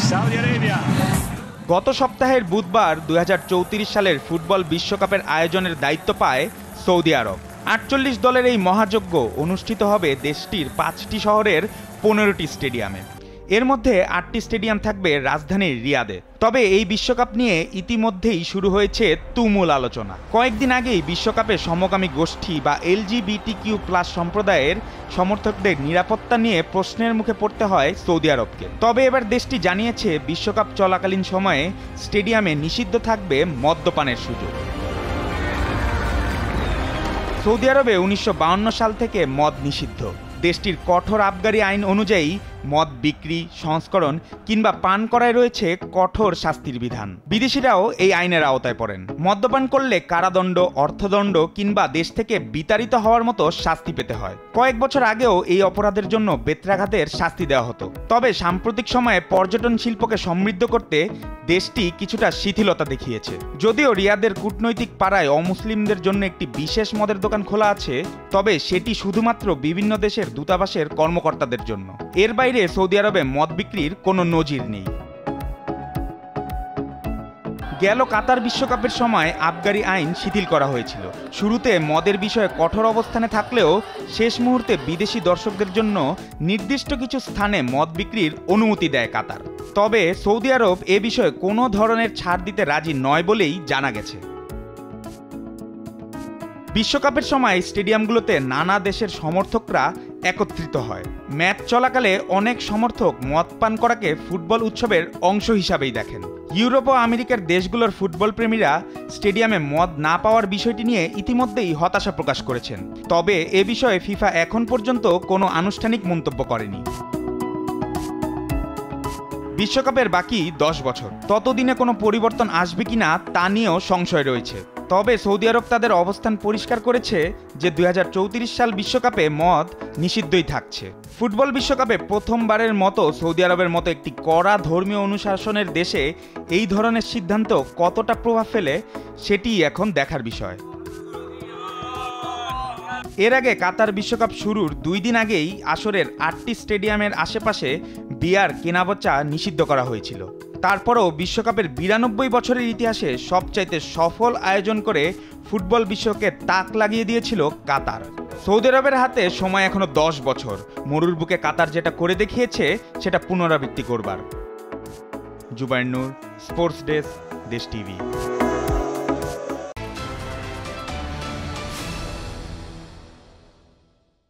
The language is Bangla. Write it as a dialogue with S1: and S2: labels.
S1: Saudi Arabia.
S2: গত সপ্তাহের বুধবার 2034 সালের ফুটবল বিশ্বকাপের আয়োজনের দায়িত্ব পায় সৌদি আরব। 48 দলের এই মহাযজ্ঞ অনুষ্ঠিত হবে দেশটির 5টি শহরের 15টি স্টেডিয়ামে। এর মধ্যে 8টি স্টেডিয়াম থাকবে রাজধানীর রিয়াদে। তবে এই বিশ্বকাপ নিয়ে ইতিমধ্যেই শুরু হয়েছে তুমুল আলোচনা। কয়েকদিন আগেই বিশ্বকাপে সমকামী গোষ্ঠী বা LGBTQ+ সম্প্রদায়ের সমর্থকদের নিরাপত্তা নিয়ে প্রশ্নের মুখে পড়তে হয় সৌদি আরবকে। তবে এবার দেশটি জানিয়েছে বিশ্বকাপ চলাকালীন সময়ে স্টেডিয়ামে নিষিদ্ধ থাকবে মদ্যপানের সুযোগ। সৌদি আরবে 1952 সাল থেকে মদ নিষিদ্ধ। দেশটির কঠোর আবগারি আইন অনুযায়ী মদ বিক্রি, সংস্করণ কিংবা পান করায় রয়েছে কঠোর শাস্তির বিধান। বিদেশিরাও এই আইনের আওতায় পড়েন। মদ্যপান করলে কারাদণ্ড, অর্থদণ্ড কিংবা দেশ থেকে বিতাড়িত হওয়ার মতো শাস্তি পেতে হয়। কয়েক বছর আগেও এই অপরাধের জন্য বেত্রাঘাতের শাস্তি দেওয়া হতো। তবে সাম্প্রতিক সময়ে পর্যটন শিল্পকে সমৃদ্ধ করতে দেশটি কিছুটা শিথিলতা দেখিয়েছে। যদিও রিয়াদের কূটনৈতিক পাড়ায় অমুসলিমদের জন্য একটি বিশেষ মদের দোকান খোলা আছে, তবে সেটি শুধুমাত্র বিভিন্ন দেশের দূতাবাসের কর্মকর্তাদের জন্য। এর বাইরে সৌদি আরবে মদ বিক্রির কোনো নজির নেই। গেল কাতার বিশ্বকাপের সময় আবগারি আইন শিথিল করা হয়েছিল। শুরুতে মদের বিষয়ে কঠোর অবস্থানে থাকলেও শেষ মুহূর্তে বিদেশি দর্শকদের জন্য নির্দিষ্ট কিছু স্থানে মদ বিক্রির অনুমতি দেয় কাতার। তবে সৌদি আরব এ বিষয়ে কোনো ধরনের ছাড় দিতে রাজি নয় বলেই জানা গেছে। বিশ্বকাপের সময় স্টেডিয়ামগুলোতে নানা দেশের সমর্থকরা একত্রিত হয়। ম্যাচ চলাকালে অনেক সমর্থক মদ পান করাকে ফুটবল উৎসবের অংশ হিসাবেই দেখেন। ইউরোপ ও আমেরিকার দেশগুলোর ফুটবল প্রেমীরা স্টেডিয়ামে মদ না পাওয়ার বিষয়টি নিয়ে ইতিমধ্যেই হতাশা প্রকাশ করেছেন। তবে এ বিষয়ে ফিফা এখন পর্যন্ত কোনো আনুষ্ঠানিক মন্তব্য করেনি। বিশ্বকাপের বাকি 10 বছর, ততদিনে কোনো পরিবর্তন আসবে কিনা তা নিয়েও সংশয় রয়েছে। তবে সৌদি আরব তাদের অবস্থান পরিষ্কার করেছে যে 2034 সাল বিশ্বকাপে মদ নিষিদ্ধই থাকছে। ফুটবল বিশ্বকাপে প্রথমবারের মতো সৌদি আরবের মতো একটি কড়া ধর্মীয় অনুশাসনের দেশে এই ধরনের সিদ্ধান্ত কতটা প্রভাব ফেলে সেটি এখন দেখার বিষয়। এর আগে কাতার বিশ্বকাপ শুরুর 2 দিন আগেই আসরের 8টি স্টেডিয়ামের আশেপাশে বিয়ার কেনাবেচা নিষিদ্ধ করা হয়েছিল। তারপরও বিশ্বকাপের 92 বছরের ইতিহাসে সবচাইতে সফল আয়োজন করে ফুটবল বিশ্বকে তাক লাগিয়ে দিয়েছিল কাতার। সৌদি আরবের হাতে সময় এখনো 10 বছর। মরুর বুকে কাতার যেটা করে দেখিয়েছে সেটা পুনরাবৃত্তি করবার। জুবাইর নূর, স্পোর্টস ডেস্ক, দেশ টিভি।